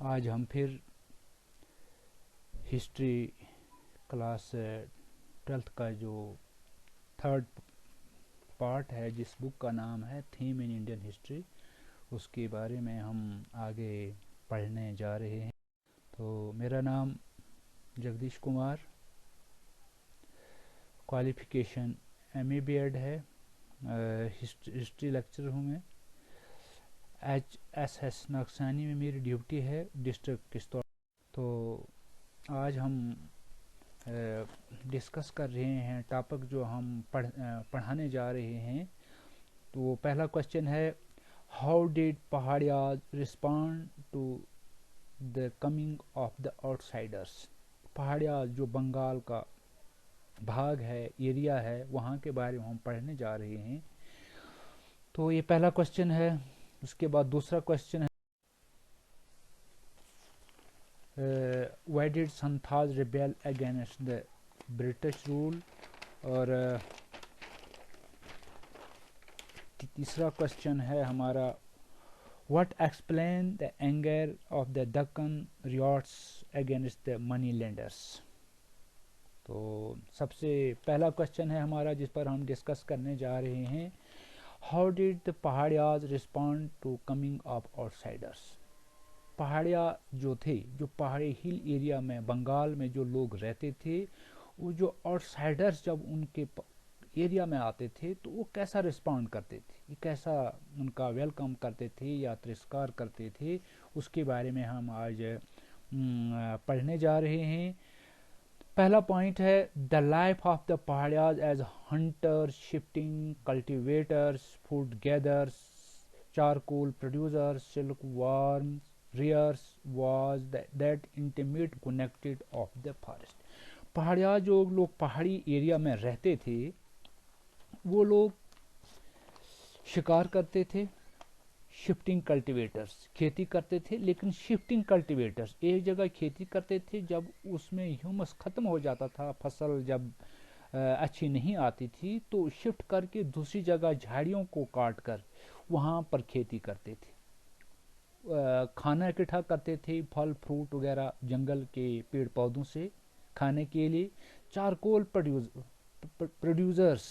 आज हम फिर हिस्ट्री क्लास 12th का जो थर्ड पार्ट है, जिस बुक का नाम है थीम इन इंडियन हिस्ट्री, उसके बारे में हम आगे पढ़ने जा रहे हैं। तो मेरा नाम Jagdish Kumar, qualification MA B.Ed है, हिस्ट्री लेक्चर हूँ मैं। HSS नक्सानी में मेरी ड्यूटी है, डिस्ट्रिक्ट किश्तवाड़। तो आज हम डिस्कस कर रहे हैं टॉपिक जो हम पढ़ाने जा रहे हैं। तो पहला क्वेश्चन है, how did Paharias respond to the coming of the outsiders. Paharias जो बंगाल का भाग है, एरिया है, वहाँ के बारे में हम पढ़ने जा रहे हैं। तो ये पहला क्वेश्चन है। उसके बाद दूसरा क्वेश्चन है, why did Santhal rebel against the British rule. और तीसरा क्वेश्चन है हमारा, what explain the anger of the Deccan riots against the money lenders. तो सबसे पहला क्वेश्चन है हमारा जिस पर हम डिस्कस करने जा रहे हैं, how did the Paharias respond to coming of outsiders. Paharia जो थे, जो पहाड़ी हिल एरिया में बंगाल में जो लोग रहते थे, वो जो आउटसाइडर्स जब उनके एरिया में आते थे तो वो कैसा रिस्पॉन्ड करते थे, कैसा उनका वेलकम करते थे या तिरस्कार करते थे, उसके बारे में हम आज पढ़ने जा रहे हैं। पहला पॉइंट है, the life of the Paharias as hunters, shifting cultivators, food gathers, charcoal producers, silk worms, rears was that intimate connected of the forest। Paharia जो लोग पहाड़ी एरिया में रहते थे, वो लोग शिकार करते थे, शिफ्टिंग कल्टीवेटर्स खेती करते थे। लेकिन शिफ्टिंग कल्टीवेटर्स एक जगह खेती करते थे, जब उसमें ह्यूमस खत्म हो जाता था, फसल जब अच्छी नहीं आती थी, तो शिफ्ट करके दूसरी जगह झाड़ियों को काट कर वहाँ पर खेती करते थे, खाना इकट्ठा करते थे, फल फ्रूट वगैरह जंगल के पेड़ पौधों से खाने के लिए। चारकोल प्रोड्यूसर्स,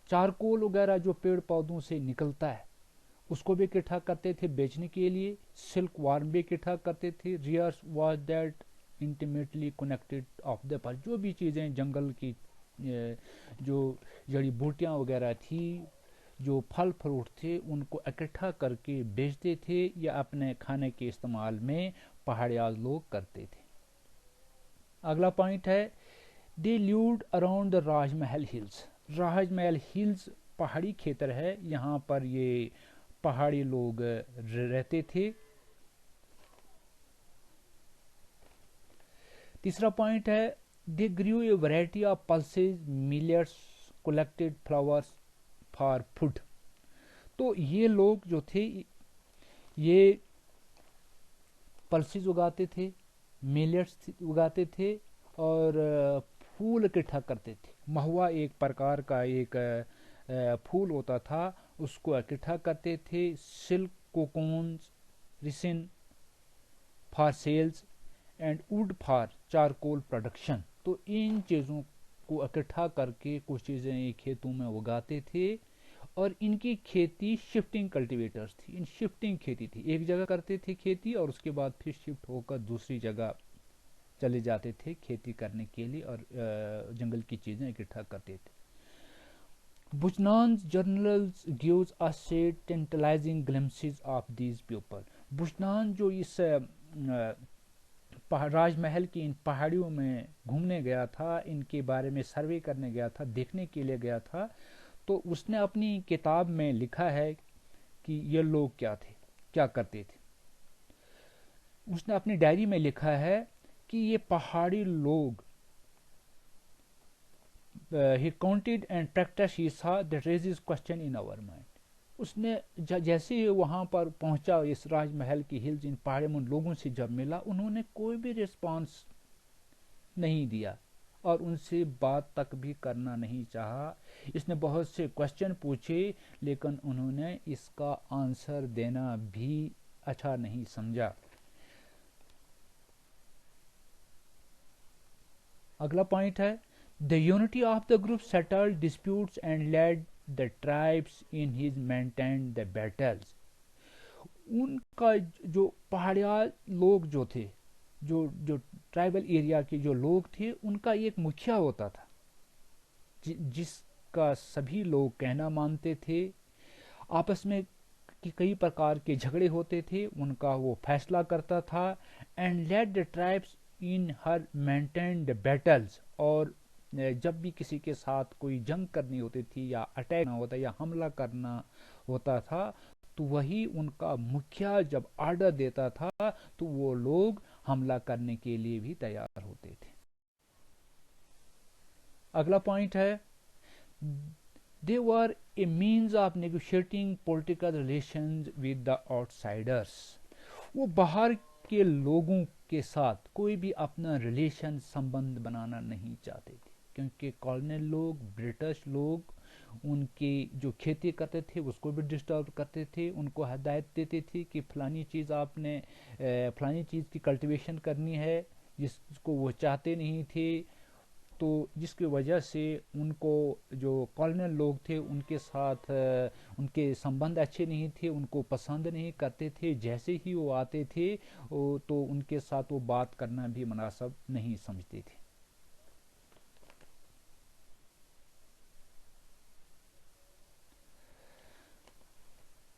चारकोल वगैरह जो पेड़ पौधों से निकलता है उसको भी इकट्ठा करते थे बेचने के लिए। सिल्क वार्म भी इकट्ठा करते थे। Rears was that intimately connected of the forest, जो भी चीज़ें जंगल की जो जड़ी बूटियाँ वगैरह थी, जो फल फ्रूट थे, उनको इकट्ठा करके बेचते थे या अपने खाने के इस्तेमाल में पहाड़ियाज लोग करते थे। अगला पॉइंट है, they lived around the Rajmahal hills. Rajmahal hills पहाड़ी क्षेत्र है, यहाँ पर ये पहाड़ी लोग रहते थे। तीसरा पॉइंट है, they grew a variety of pulses, millets, collected flowers for food. तो ये लोग जो थे, ये पल्सेज उगाते थे, मिलेट्स उगाते थे और फूल इकट्ठा करते थे। महुआ एक प्रकार का एक फूल होता था, उसको इकट्ठा करते थे। Silk cocoons, resin for sales and wood for charcoal production. तो इन चीज़ों को इकट्ठा करके कुछ चीज़ें खेतों में उगाते थे, और इनकी खेती शिफ्टिंग कल्टीवेटर्स थी। इन शिफ्टिंग खेती थी, एक जगह करते थे खेती और उसके बाद फिर शिफ्ट होकर दूसरी जगह चले जाते थे खेती करने के लिए और जंगल की चीज़ें इकट्ठा करते थे। Buchanan's journals gives us tantalising glimpses of these people. Buchanan जो इस राजमहल की इन पहाड़ियों में घूमने गया था, इनके बारे में सर्वे करने गया था, देखने के लिए गया था, तो उसने अपनी किताब में लिखा है कि ये लोग क्या थे, क्या करते थे। उसने अपनी डायरी में लिखा है कि ये पहाड़ी लोग, he counted and practiced he saw that raises question in our mind। उसने जैसे ही वहाँ पर पहुँचा, इस राजमहल की हिल्स, इन पहाड़ों में लोगों से जब मिला, उन्होंने कोई भी रिस्पांस नहीं दिया और उनसे बात तक भी करना नहीं चाहा। इसने बहुत से क्वेश्चन पूछे, लेकिन उन्होंने इसका आंसर देना भी अच्छा नहीं समझा। अगला पॉइंट है the unity of the group settled disputes and led the tribes in his maintain the battles. उनका जो पहाड़िया लोग जो थे, जो जो ट्राइबल एरिया के जो लोग थे, उनका एक मुखिया होता था जिसका सभी लोग कहना मानते थे। आपस में कि कई प्रकार के झगड़े होते थे, उनका वो फैसला करता था। And let the tribes in her maintain the battles, और जब भी किसी के साथ कोई जंग करनी होती थी या अटैक करना होता या हमला करना होता था, तो वही उनका मुखिया जब ऑर्डर देता था तो वो लोग हमला करने के लिए भी तैयार होते थे। अगला पॉइंट है they were a means of negotiating political relations with the outsiders। वो बाहर के लोगों के साथ कोई भी अपना रिलेशन संबंध बनाना नहीं चाहते थे, क्योंकि कॉलोनियल लोग, ब्रिटिश लोग उनकी जो खेती करते थे उसको भी डिस्टर्ब करते थे, उनको हदायत देते थे कि फलानी चीज़ आपने फलानी चीज़ की कल्टीवेशन करनी है, जिसको वो चाहते नहीं थे। तो जिसकी वजह से उनको जो कॉलोनियल लोग थे उनके साथ उनके संबंध अच्छे नहीं थे, उनको पसंद नहीं करते थे। जैसे ही वो आते थे तो उनके साथ वो बात करना भी मुनासिब नहीं समझते थे।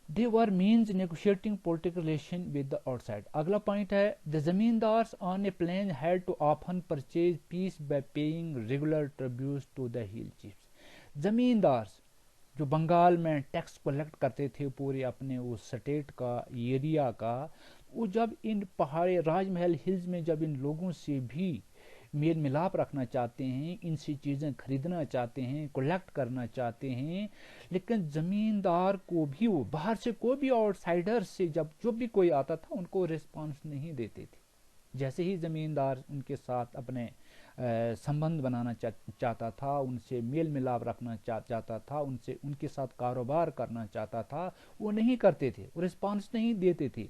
They were means negotiating political relation with the outside. अगला पॉइंट है the zamindars on a plain had to often purchase peace by paying regular tributes to the hill chiefs. Zamindars जो बंगाल में टैक्स कलेक्ट करते थे पूरे अपने उस स्टेट का, एरिया का, वो जब इन पहाड़ी राजमहल हिल्स में जब इन लोगों से भी मेल मिलाप रखना चाहते हैं, इनसे चीज़ें खरीदना चाहते हैं, कलेक्ट करना चाहते हैं, लेकिन ज़मींदार को भी वो बाहर से कोई भी आउटसाइडर से जब जो भी कोई आता था उनको रिस्पांस नहीं देते थे। जैसे ही ज़मींदार उनके साथ अपने संबंध बनाना चाहता था, उनसे मेल मिलाप रखना चाहता था, उनसे उनके साथ कारोबार करना चाहता था, वो नहीं करते थे, वो रिस्पांस नहीं देते थे।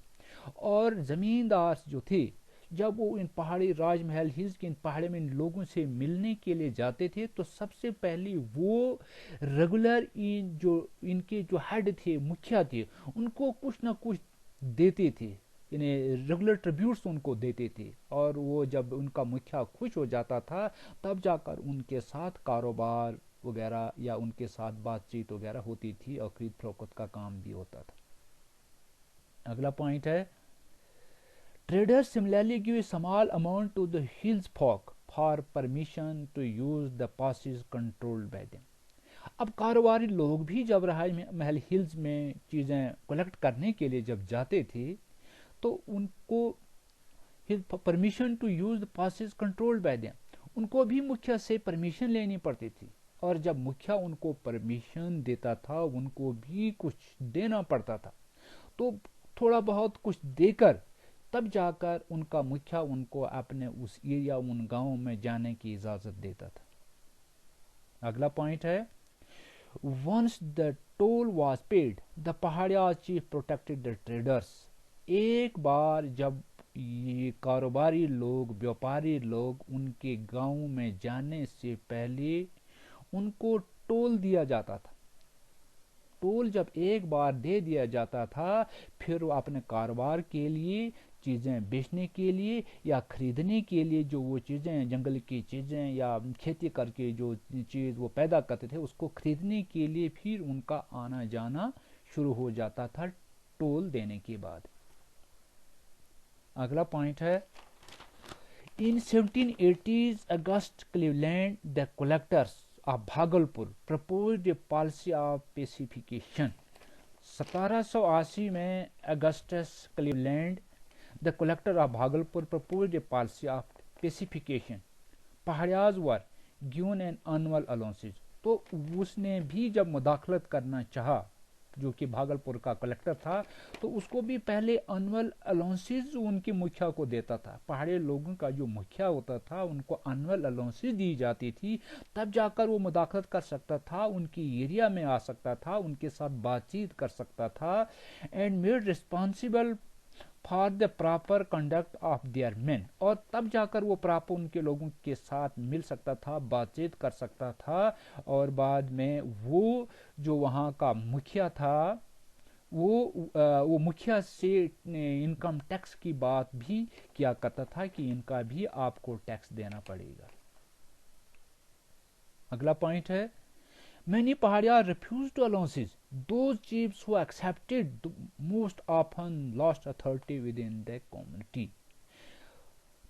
और ज़मींदार जो थे जब वो इन पहाड़ी राजमहल हिल्स के इन पहाड़ी में इन लोगों से मिलने के लिए जाते थे तो सबसे पहले वो रेगुलर इन जो इनके जो हेड थे, मुखिया थे, उनको कुछ ना कुछ देते थे, इन्हें रेगुलर ट्रिब्यूट्स उनको देते थे। और वो जब उनका मुखिया खुश हो जाता था तब जाकर उनके साथ कारोबार वगैरह या उनके साथ बातचीत वगैरह होती थी और खरीद फरोख्त का काम भी होता था। अगला पॉइंट है traders similarly give a small amount to the hills folk for permission to use the passes controlled by them। अब कारोबारी लोग भी जब महल हिल्स में चीज़ें कलेक्ट करने के लिए जब जाते थे तो उनको permission to use the passes controlled by them, उनको भी मुखिया से परमिशन लेनी पड़ती थी। और जब मुखिया उनको परमिशन देता था उनको भी कुछ देना पड़ता था। तो थोड़ा बहुत कुछ देकर तब जाकर उनका मुखिया उनको अपने उस एरिया, उन गांवों में जाने की इजाज़त देता था। अगला पॉइंट है once the toll was paid the Paharia chief protected the traders. एक बार जब ये कारोबारी लोग, व्यापारी लोग उनके गांव में जाने से पहले उनको टोल दिया जाता था। टोल जब एक बार दे दिया जाता था फिर वो अपने कारोबार के लिए, चीज़ें बेचने के लिए या खरीदने के लिए, जो वो चीज़ें जंगल की चीज़ें या खेती करके जो चीज़ वो पैदा करते थे उसको खरीदने के लिए फिर उनका आना जाना शुरू हो जाता था टोल देने के बाद। अगला पॉइंट है in 1780s August Cleveland the collectors of Bhagalpur proposed a policy of pacification. 1780 में Augustus Cleveland the collector of Bhagalpur proposed a policy of pacification. Paharias were given an annual allowances. तो उसने भी जब मुदाखलत करना चाहा, जो कि भागलपुर का कलेक्टर था, तो उसको भी पहले एनुअल अलाउंसेज उनके मुखिया को देता था। पहाड़ी लोगों का जो मुखिया होता था उनको एनुअल अलाउंसेज दी जाती थी, तब जाकर वो मुदाखलत कर सकता था, उनकी एरिया में आ सकता था, उनके साथ बातचीत कर सकता था। And made responsible for the proper conduct of their main, और तब जाकर वो प्रॉपर उनके लोगों के साथ मिल सकता था, बातचीत कर सकता था, और बाद में वो जो वहाँ का मुखिया था वो मुखिया से इनकम टैक्स की बात भी किया करता था कि इनका भी आपको टैक्स देना पड़ेगा। अगला पॉइंट है, many Pahadiya refused allowances. Those chiefs who accepted most often lost authority within the community.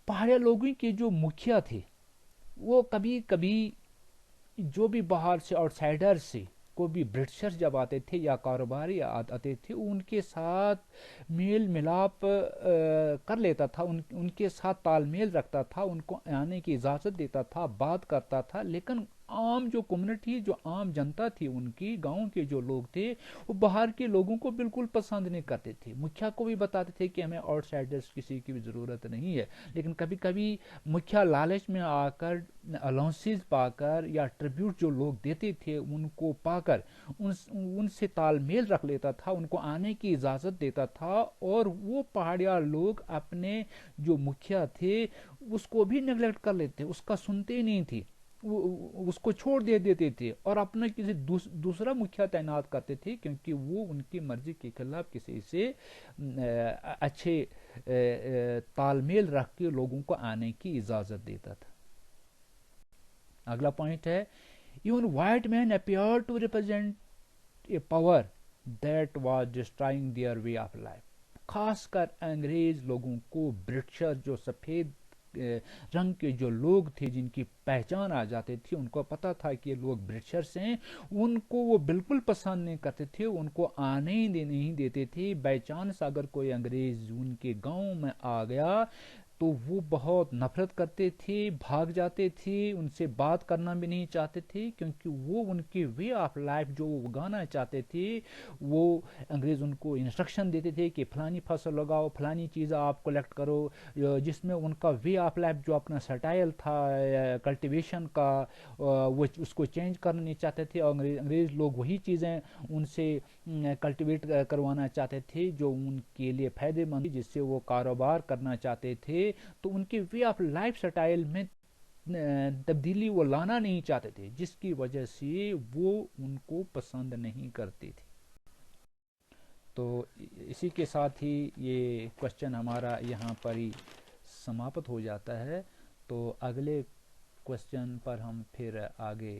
पहाड़िया लोगों के जो मुखिया थे वो कभी कभी जो भी बाहर से आउटसाइडर से को भी ब्रिटिशर्स जब आते थे या कारोबारी आते थे उनके साथ मेल मिलाप कर लेता था, उनके साथ तालमेल रखता था, उनको आने की इजाज़त देता था, बात करता था। लेकिन आम जो कम्युनिटी, जो आम जनता थी, उनकी गांव के जो लोग थे वो बाहर के लोगों को बिल्कुल पसंद नहीं करते थे। मुखिया को भी बताते थे कि हमें आउटसाइडर्स किसी की भी ज़रूरत नहीं है, लेकिन कभी कभी मुखिया लालच में आकर अलाउंसेस पाकर या ट्रिब्यूट जो लोग देते थे उनको पाकर उनसे तालमेल रख लेता था, उनको आने की इजाज़त देता था, और वो पहाड़िया लोग अपने जो मुखिया थे उसको भी नेग्लेक्ट कर लेते, उसका सुनते ही नहीं थे, वो उसको छोड़ देते थे और अपना किसी दूसरा मुखिया तैनात करते थे, क्योंकि वो उनकी मर्जी के खिलाफ किसी से अच्छे तालमेल रख के लोगों को आने की इजाज़त देता था। अगला पॉइंट है, even white man appear to represent a power that was destroying their way of life. खासकर अंग्रेज लोगों को ब्रिटिशर जो सफ़ेद रंग के जो लोग थे जिनकी पहचान आ जाती थी, उनको पता था कि ये लोग ब्रिटिशर्स हैं, उनको वो बिल्कुल पसंद नहीं करते थे, उनको आने ही नहीं देते थे। बाई चांस अगर कोई अंग्रेज उनके गांव में आ गया तो वो बहुत नफरत करते थे, भाग जाते थे, उनसे बात करना भी नहीं चाहते थे, क्योंकि वो उनके वे ऑफ लाइफ जो वो उगाना चाहते थे, वो अंग्रेज़ उनको इंस्ट्रक्शन देते थे कि फलानी फसल लगाओ, फलानी चीज़ें आप कलेक्ट करो, जिसमें उनका वे ऑफ लाइफ जो अपना स्टाइल था कल्टीवेशन का वो उसको चेंज करना नहीं चाहते थे, और अंग्रेज़ लोग वही चीज़ें उनसे कल्टीवेट करवाना चाहते थे जो उनके लिए फ़ायदेमंद, जिससे वो कारोबार करना चाहते थे। तो उनके वे ऑफ लाइफ स्टाइल में तब्दीली वो लाना नहीं चाहते थे, जिसकी वजह से वो उनको पसंद नहीं करते थे। तो इसी के साथ ही ये क्वेश्चन हमारा यहाँ पर ही समाप्त हो जाता है। तो अगले क्वेश्चन पर हम फिर आगे